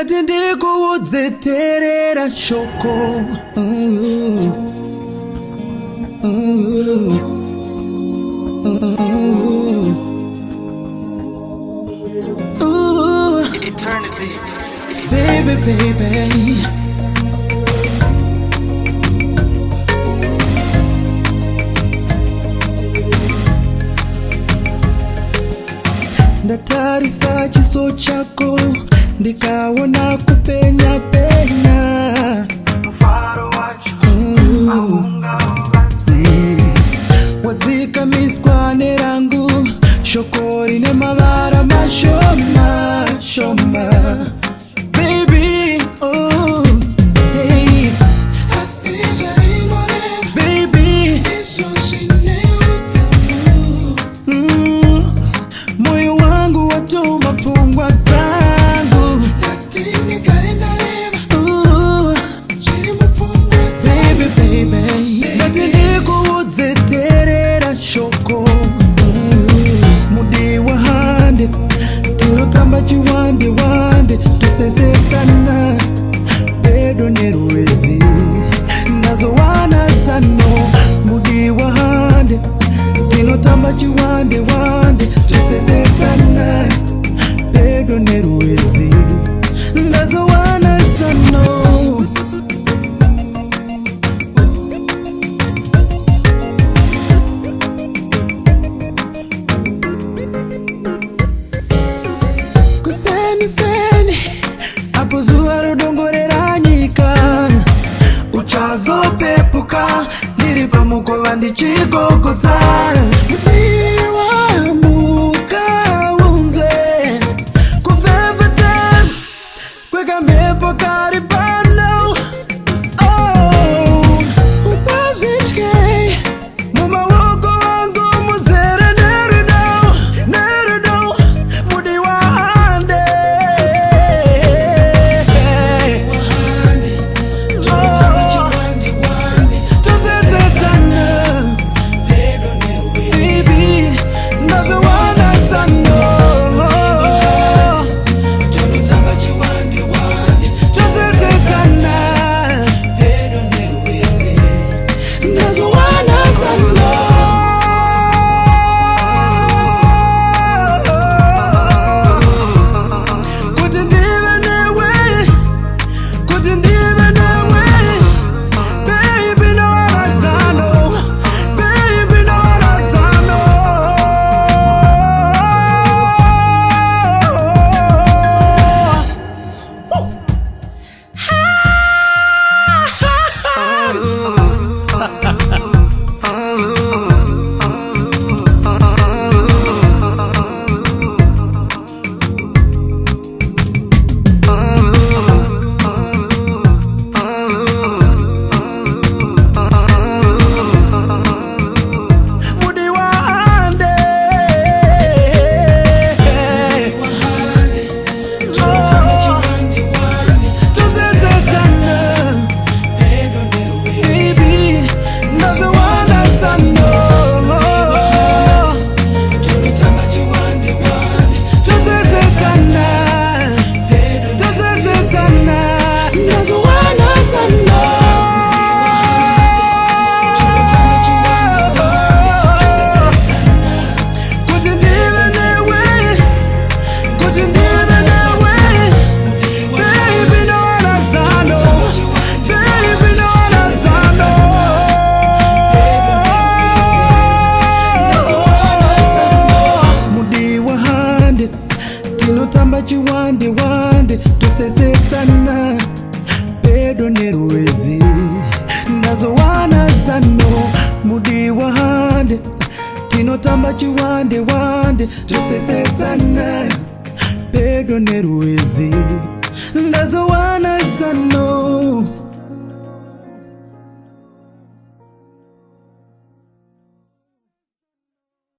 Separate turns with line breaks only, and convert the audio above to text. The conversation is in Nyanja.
ndikuudzeterera shoko
Eternity.
Baby, baby. Ndatarisa chiso chako ndikaona kupenya penya mufaro wacho wadzika miswa nerangu shoko rine mavara mashoma shoma baby oh hey baby moyo wangu watu mafungwa zangu baby baby ndikuudzeterera shoko mudi wahande tinotamba chiwande wande tusesetsana pedo nerwezi ndazowana sano mudi wahande tinotamba chiwande wande tusesetsana pedo nerwezi ndazowana sano kuseni apo zuwa rodongorera nyika uchazopepuka ndiri pamukova ndichigogotsa mudiwa mukaunze kuveveta kwekamhepo kari pano usazvitye mumaoko wangu muzere nerudo mudiwa tinotamba chiwande wande tusesetsana pedo nerwezi ndazowana sano mudi wahande tinotamba chiwande wande tusesetsana pedo nerwezi ndazowana sano